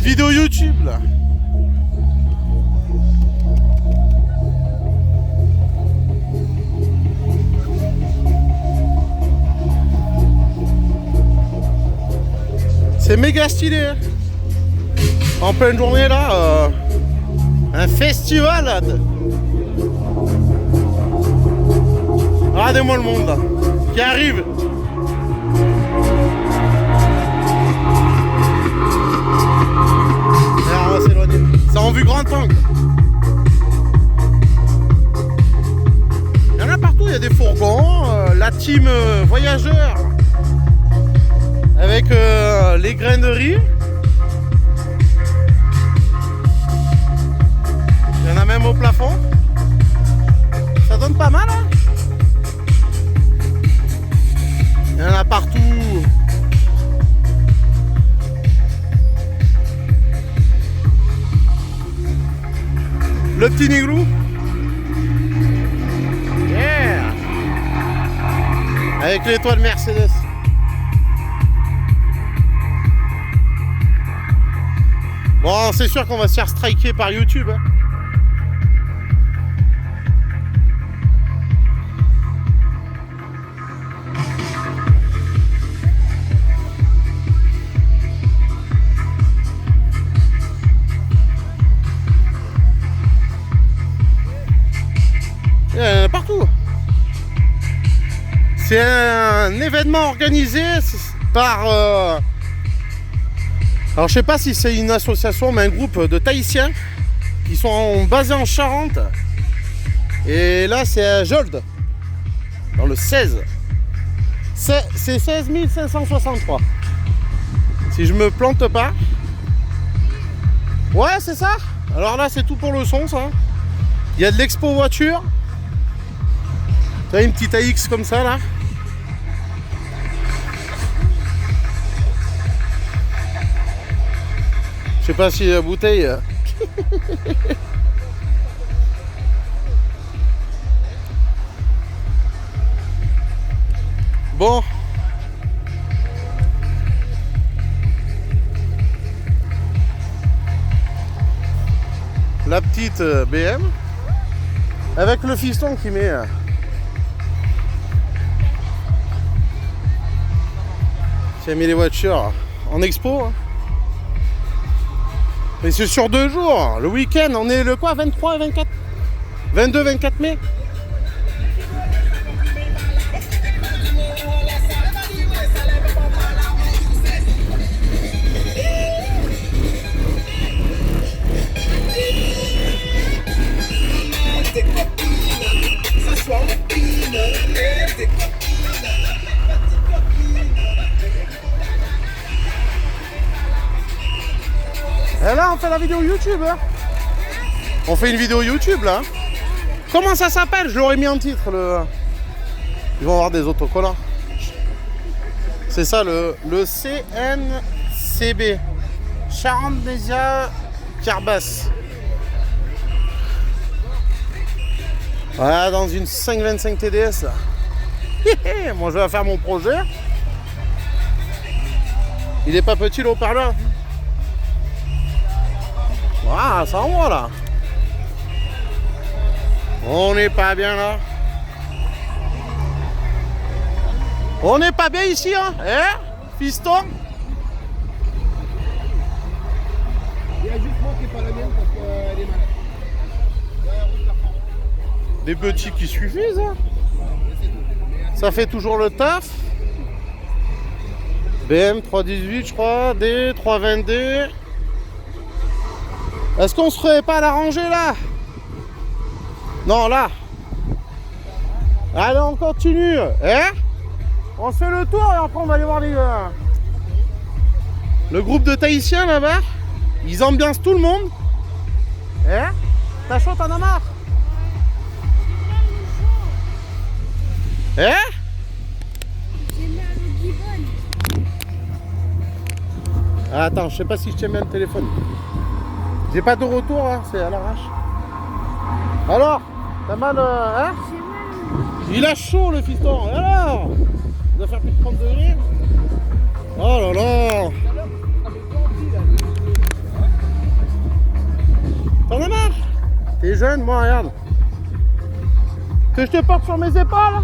Vidéo YouTube là. C'est méga stylé hein. En pleine journée là, un festival là. Regardez-moi le monde là, qui arrive. C'est en vue grand angle. Il y en a partout, il y a des fourgons, la team voyageurs avec les grains de riz. Il y en a même au plafond. Ça donne pas mal hein. Il y en a partout. Le petit Niglou. Yeah. Avec l'étoile Mercedes. Bon, c'est sûr qu'on va se faire striker par YouTube. Hein. Partout. C'est un événement organisé par alors je sais pas si c'est une association mais un groupe de Tahitiens qui sont basés en Charente et là c'est à Jolde dans le 16. C'est 16 563 si je me plante pas. Ouais c'est ça. Alors là c'est tout pour le son ça. Il y a de l'expo voiture. Tu as une petite AX comme ça là. Je sais pas si la bouteille. Bon. La petite BM. Avec le fiston qui met. Qui a mis les voitures en expo. Hein. Mais c'est sur 2 jours. Le week-end, on est le quoi 23 et 24 22, 24 mai. Et là on fait la vidéo YouTube hein. On fait une vidéo YouTube là. Comment ça s'appelle? Je l'aurais mis en titre le... Ils vont avoir des autocollants. C'est ça le CNCB Charente-Mézières Carbas. Voilà dans une 525 TDS là. Moi je vais faire mon projet. Il est pas petit le haut-parleur. Ah, ça envoie là. On n'est pas bien là. On n'est pas bien ici, hein? Hein? Fiston? Il y a juste moi qui n'est pas la mienne parce qu'elle est malade. Des petits qui suffisent, hein? Ça fait toujours le taf. BM 318, je crois. D 320D. Est-ce qu'on se ferait pas la rangée là? Non, là. Allez, on continue. Hein? On se fait le tour et après on va aller voir le groupe de Tahitiens là-bas. Ils ambiancent tout le monde. Hein? T'as chaud, t'en as marre? Hein? J'ai mis un Gibon. Ah, attends, je sais pas si je tiens bien le téléphone. J'ai pas de retour, hein, c'est à l'arrache. Alors, t'as mal, hein? J'ai mal. Il a chaud le fiston. Alors, il doit faire plus de 30 degrés. Oh là là. T'en as marre? T'es jeune, moi, regarde. Que je te porte sur mes épaules?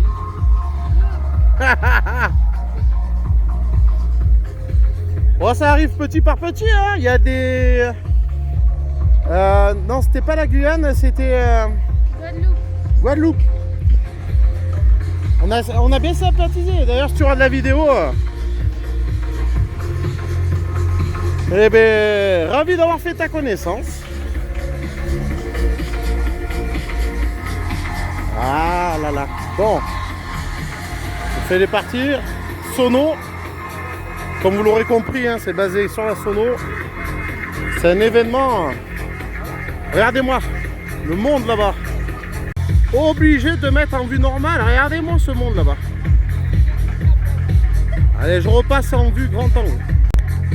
Bon, ça arrive petit par petit, hein. Il y a des... non, c'était pas la Guyane, c'était Guadeloupe. Guadeloupe. On a bien sympathisé. D'ailleurs, si tu regardes la vidéo... Eh ben, ravi d'avoir fait ta connaissance. Ah là là. Bon. On fait les parties. Sono. Comme vous l'aurez compris, hein, c'est basé sur la sono. C'est un événement. Regardez-moi. Le monde là-bas. Obligé de mettre en vue normale. Regardez-moi ce monde là-bas. Allez, je repasse en vue grand angle.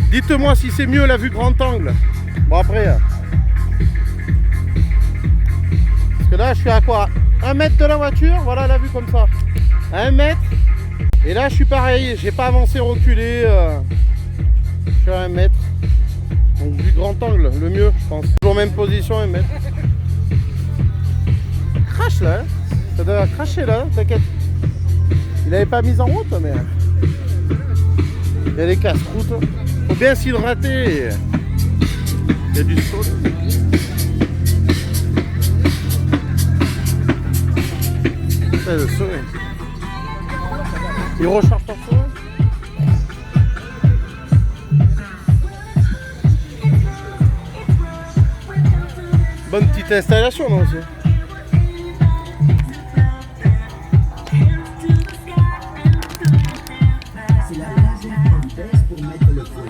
Dites-moi si c'est mieux la vue grand angle. Bon après. Parce que là je suis à quoi? 1 mètre de la voiture, voilà la vue comme ça. 1 mètre. Et là je suis pareil, j'ai pas avancé, reculé. Je suis à 1 mètre. Donc vue grand angle, le mieux je pense. Toujours même position, 1 mètre. Crash là, hein. Ça doit cracher là, t'inquiète. Il avait pas mis en route mais... Il y a des casse-croûtes. Faut bien s'hydrater. Il y a du sol. C'est le sol. Il recharge par sol. Bonne petite installation là aussi. C'est la laser Pontes pour mettre le feu.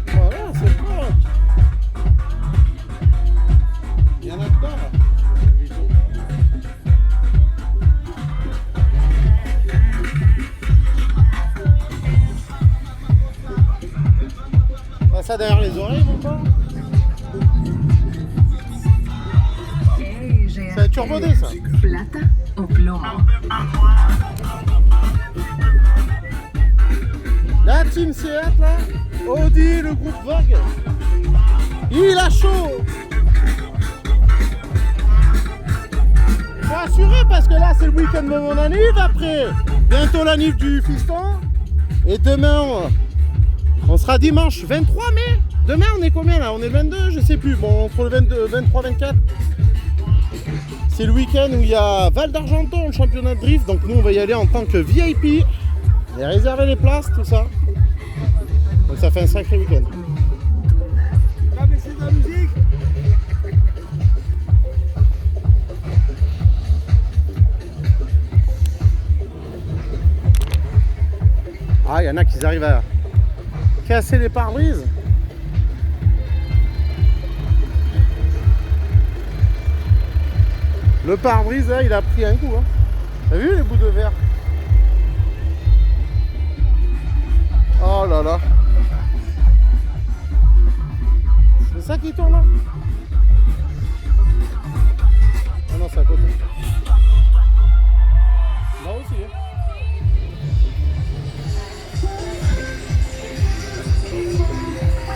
Voilà, c'est pas. Il y en a dedans là. Ah, ça derrière les oreilles, mon pas. C'est turbodé ça. Plata o plomo. La team Seat là, Audi, le groupe Vogue, il a chaud. Faut assurer parce que là c'est le week-end de mon anniv, après bientôt l'anniv du fiston. Et demain, on sera dimanche 23 mai. Demain on est combien là? On est le 22, je sais plus, bon entre le 22, 23, 24. C'est le week-end où il y a Val d'Argenton, le championnat de drift, donc nous on va y aller en tant que VIP. Et réserver les places, tout ça. Donc ça fait un sacré week-end. Tu vas baisser de la musique? Ah, il y en a qui arrivent à casser les pare-brises. Le pare-brise, là, il a pris un coup. Hein. T'as vu les bouts de verre? Oh là là. C'est ça qui tourne là? Ah non, c'est à côté. Là aussi. Hein.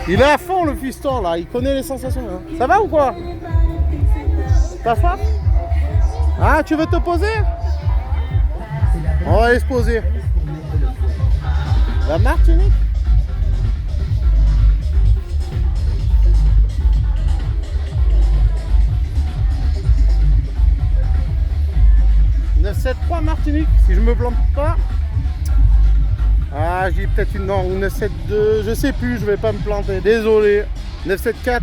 Il est à fond le fiston là, il connaît les sensations. Hein. Ça va ou quoi? T'as faim? Ah, tu veux te poser? On va aller se poser. La Martinique? « 973 Martinique, si je me plante pas. Ah, j'ai peut-être une non, ou 972, je sais plus, je vais pas me planter, désolé. 974,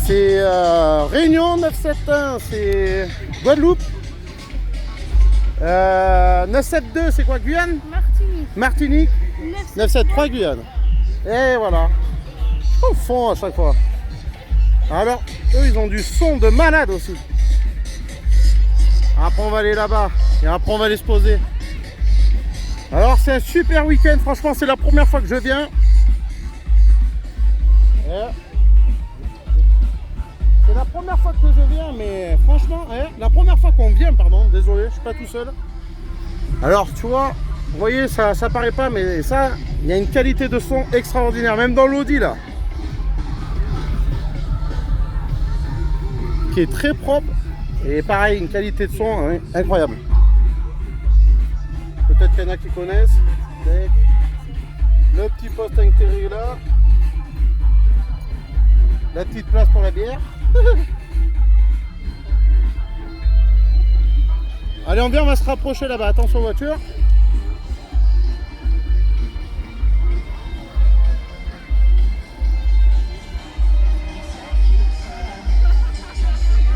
c'est Réunion. 971, c'est Guadeloupe. 972, c'est quoi, Guyane? Martinique. Martinique. 973 Guyane. Et voilà. Au fond à chaque fois. Alors, eux, ils ont du son de malade aussi. Après, on va aller là-bas. Et après, on va aller se poser. Alors, c'est un super week-end. Franchement, c'est la première fois que je viens. C'est la première fois que je viens, mais franchement, la première fois qu'on vient, pardon, désolé, je suis pas tout seul. Alors, tu vois, vous voyez, ça paraît pas, mais ça, il y a une qualité de son extraordinaire, même dans l'Audi là, qui est très propre et pareil, une qualité de son hein, incroyable. Peut-être qu'il y en a qui connaissent. Le petit poste intégré là, la petite place pour la bière. Allez, on vient, on va se rapprocher là-bas. Attention aux voitures.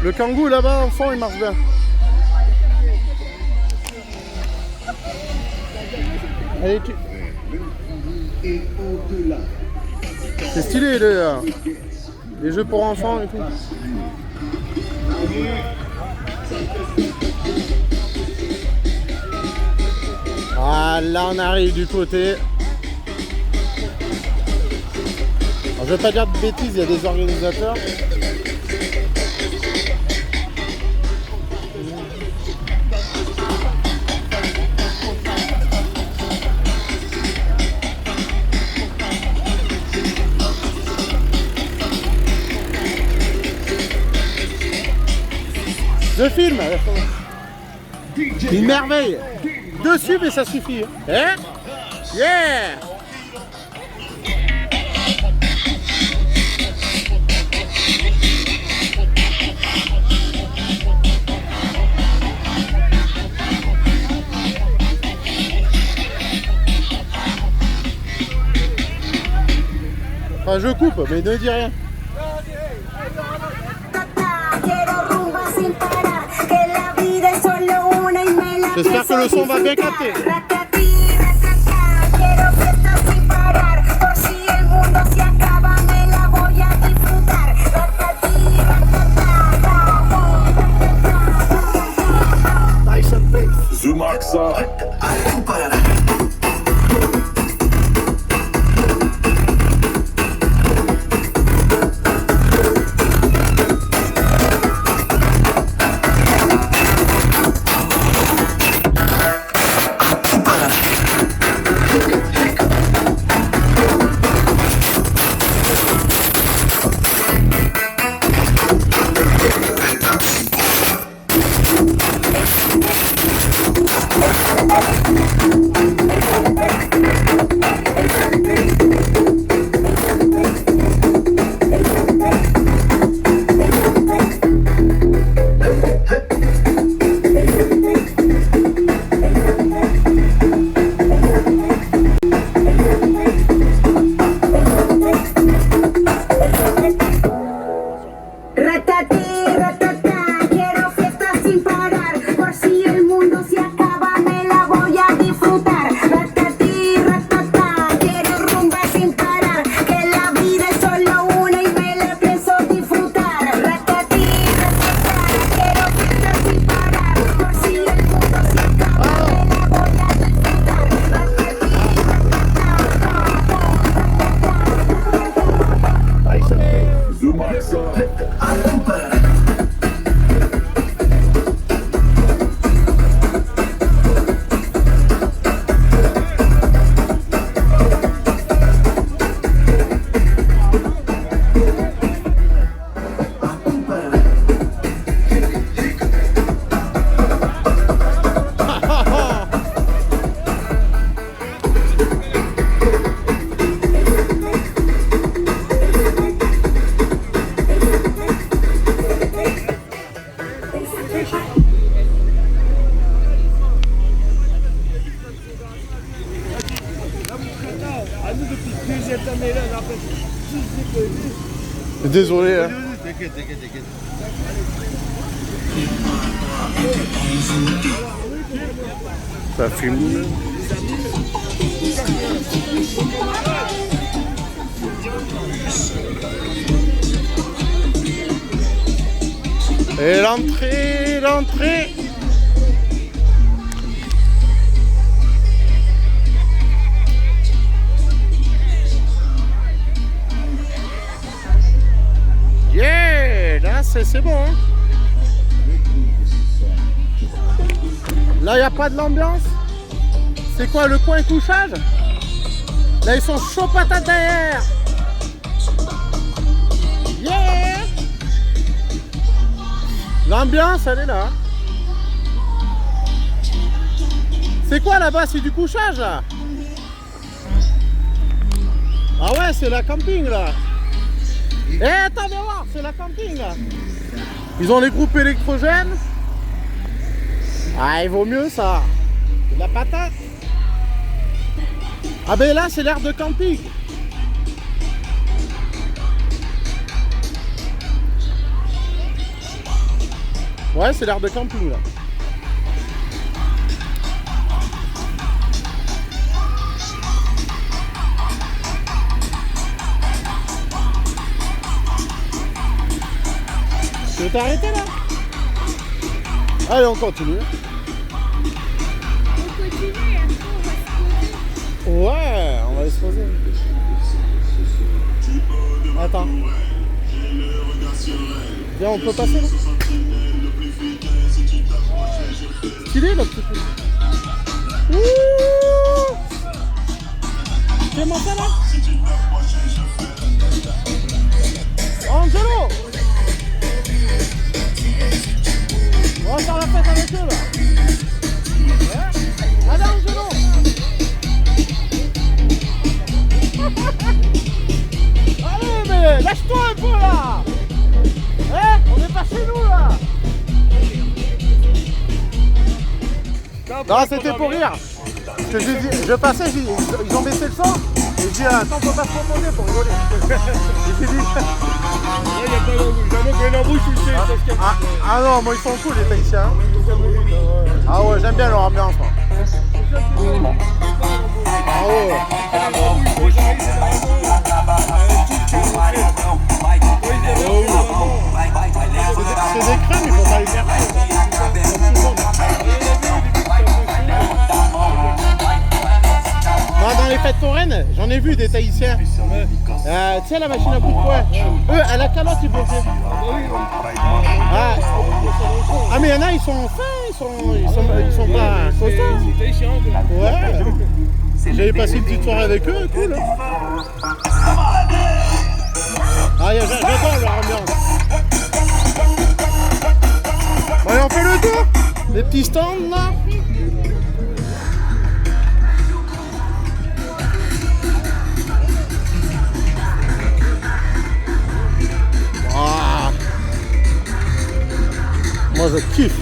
Le Kangoo là-bas, au fond, il marche bien. Allez, c'est stylé les jeux pour enfants et tout. Ah, là on arrive du côté. Alors, je vais pas dire de bêtises, il y a des organisateurs. Je filme. Une merveille. Dessus, mais ça suffit. Hein? Yeah! Enfin, je coupe, mais ne dis rien. J'espère que le son va bien capter. Zumaxa. nous depuis 2 années là, on appelle Désolé. Hein. T'inquiète. Ça fume. Et l'entrée. Yeah, là c'est bon. Hein. Là, il n'y a pas de l'ambiance. C'est quoi le coin couchage? Là, ils sont chauds patates derrière. Yeah! L'ambiance, elle est là. C'est quoi là-bas? C'est du couchage là? Ah ouais, c'est la camping là. Eh, attends, viens voir, c'est la camping là. Ils ont les groupes électrogènes. Ah, il vaut mieux ça. C'est de la patate. Ah ben là, c'est l'air de camping. Ouais, c'est l'air de camping là. Tu veux t'arrêter là? Allez, on continue. On continue et après on va se poser. Ouais, on va se poser. Attends. Viens, on peut passer là? Stylé le petit truc. Ouh! Comment ça là? Angelo! On va faire la fête avec eux là. Ouais. Allez Angelo! Allez mais lâche-toi un peu là! On est pas chez nous là! Non, c'était pour rire. Parce que je passais, ils ont baissé le son. Et je dis, attends, on peut pas se proposer pour rigoler. Et j'ai dit. Il n'y a pas une embrouille, tu le sais. Ah non, moi ils sont cool les Tahitiens. Ah ouais, j'aime bien leur ambiance moi. Ah ouais. C'est des crèmes, il faut pas les faire. Moi, dans les fêtes foraines, j'en ai vu des Tahitiens. Tu sais, la machine à coup de poing. Eux, à la calotte, ils bossaient. Ah, mais il y en a, ils sont fins, ils sont pas costauds. Ouais. J'avais passé une petite soirée avec eux, cool. Ah, j'adore leur ambiance. Bon, allez, on fait le tour. Les petits stands là. Ah. Moi je kiffe.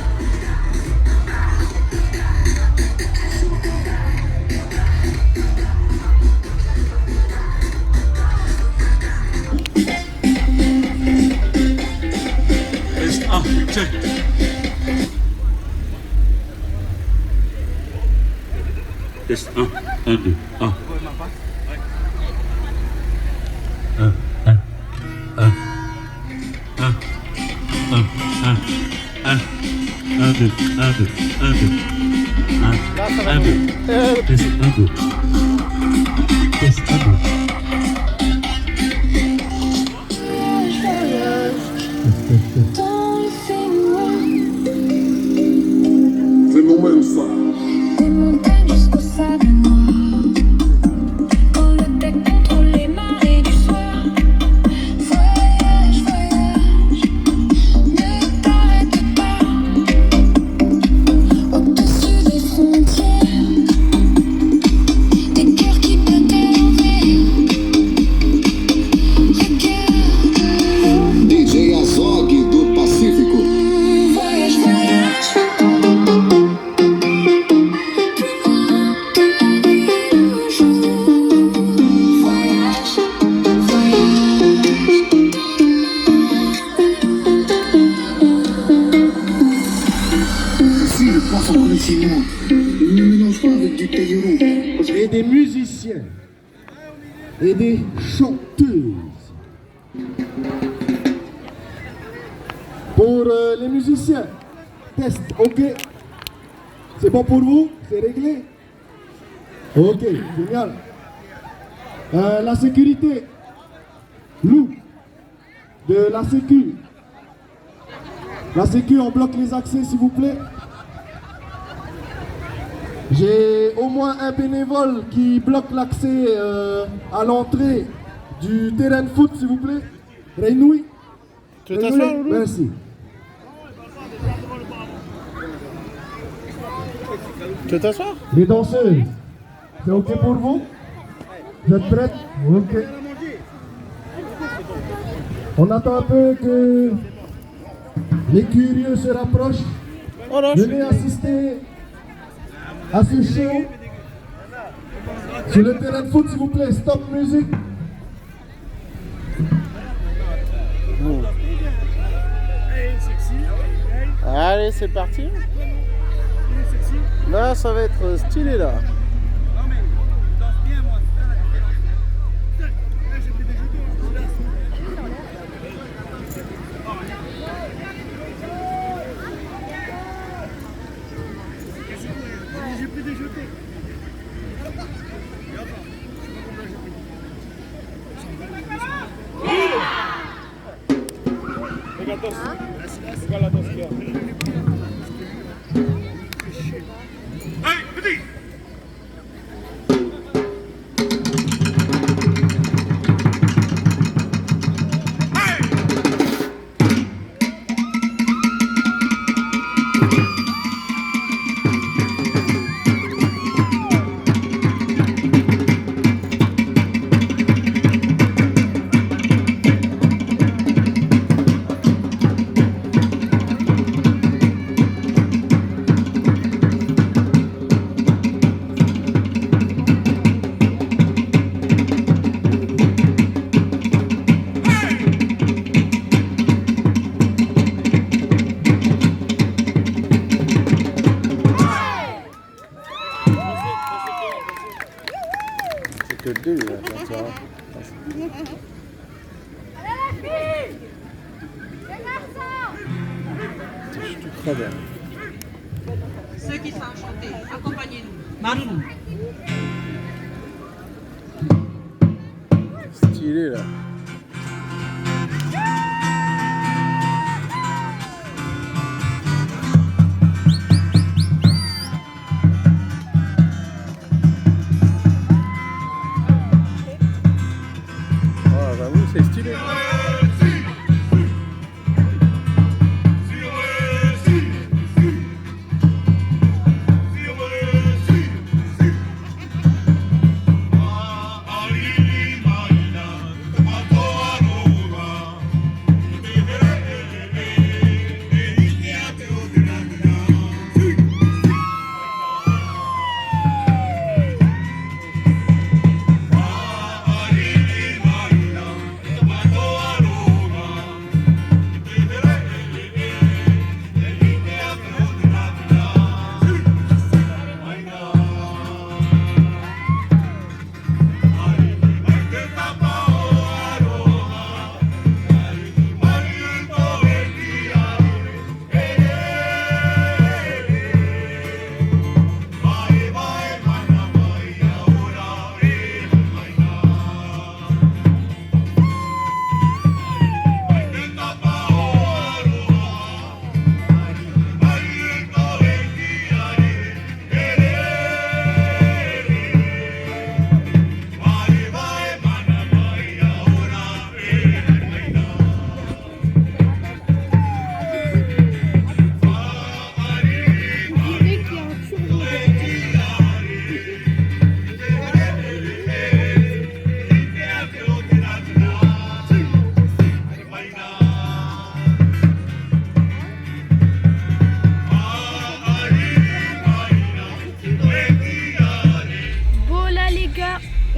Test 1, 2, 1. 1, 2, 1, 2, 1, 2. 1, 2. Test 1, 2. Test 1, 2. C'est nous-mêmes ça. Des montagnes jusqu'au sable noir. On le deck contre les marées du soir. Voyage, voyage, ne t'arrête pas. Au-dessus des frontières, des musiciens et des chanteuses. Pour les musiciens, test, ok. C'est bon pour vous? C'est réglé? Ok, génial. La sécurité, Lou, de la sécu. La sécu, on bloque les accès s'il vous plaît. J'ai au moins un bénévole qui bloque l'accès à l'entrée du terrain de foot s'il vous plaît. Reynoui. Tu veux t'asseoir, Loulou? Merci. Tu veux t'asseoir? Les danseuses, c'est ok pour vous? Vous êtes prêtes? Ok. On attend un peu que les curieux se rapprochent. Oh là, Venez assister à ce show. Sur le terrain de foot, s'il vous plaît, stop musique. Allez, c'est parti. Là, ça va être stylé là. J'ai pris des jetés. Regarde la danse qu'il y a. Hey, petit! C'est que le début là, tu vois. Je suis tout crade. Ceux qui sont enchantés, accompagnez-nous. Marine. Stylé là. Oh, j'avoue, c'est stylé.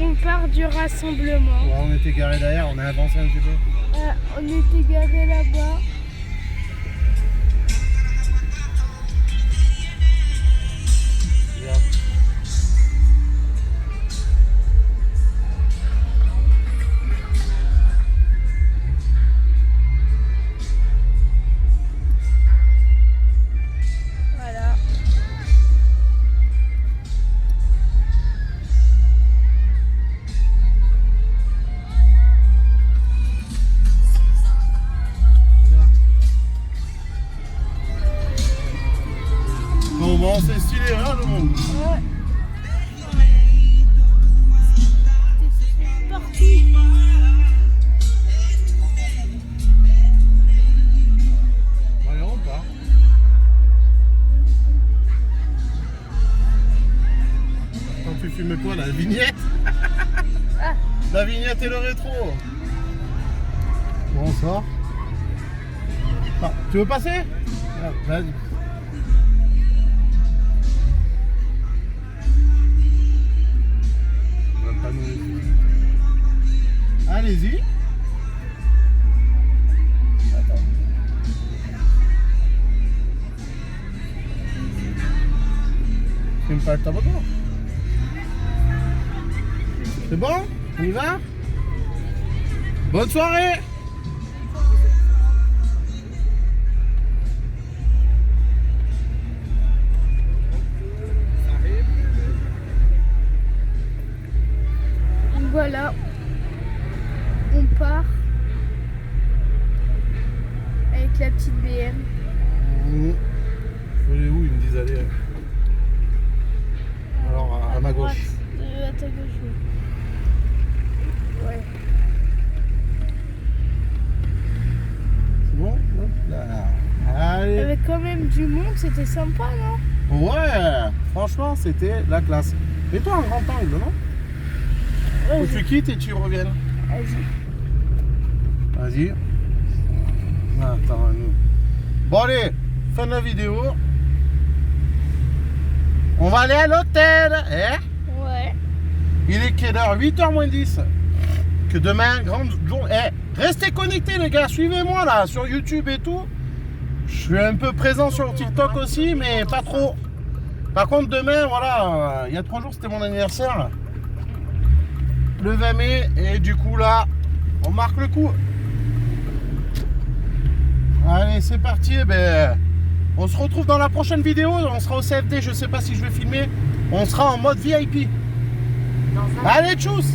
On part du rassemblement. Ouais, on était garés derrière, on a avancé un petit peu. On était garés là-bas. La vignette et le rétro. Bon, on sort. Ah, tu veux passer? Ah, vas-y. On va pas nous... Allez-y. Attends. Fume pas le tabac. C'est bon? On y va? Bonne soirée! Voilà, on part avec la petite BM. Faut aller où? Ils me disent aller. Alors à ma gauche. À ta gauche, oui. Ouais. C'est bon? Hop là. Il y Allez. avait quand même du monde, c'était sympa, non? Ouais, franchement, c'était la classe. Mets-toi un grand angle, non? Faut que tu quittes et tu reviennes. Vas-y. Vas-y. Attends, nous. Bon, allez, fin de la vidéo. On va aller à l'hôtel, hein? Ouais. Il est quelle heure? 8h moins 10. Que demain, grande journée. Eh, restez connectés, les gars. Suivez-moi là sur YouTube et tout. Je suis un peu présent sur TikTok aussi, mais pas trop. Par contre, demain, voilà, il y a 3 jours, c'était mon anniversaire. Le 20 mai. Et du coup, là, on marque le coup. Allez, c'est parti. Eh ben, on se retrouve dans la prochaine vidéo. On sera au CFD. Je sais pas si je vais filmer. On sera en mode VIP. Allez, tchuss!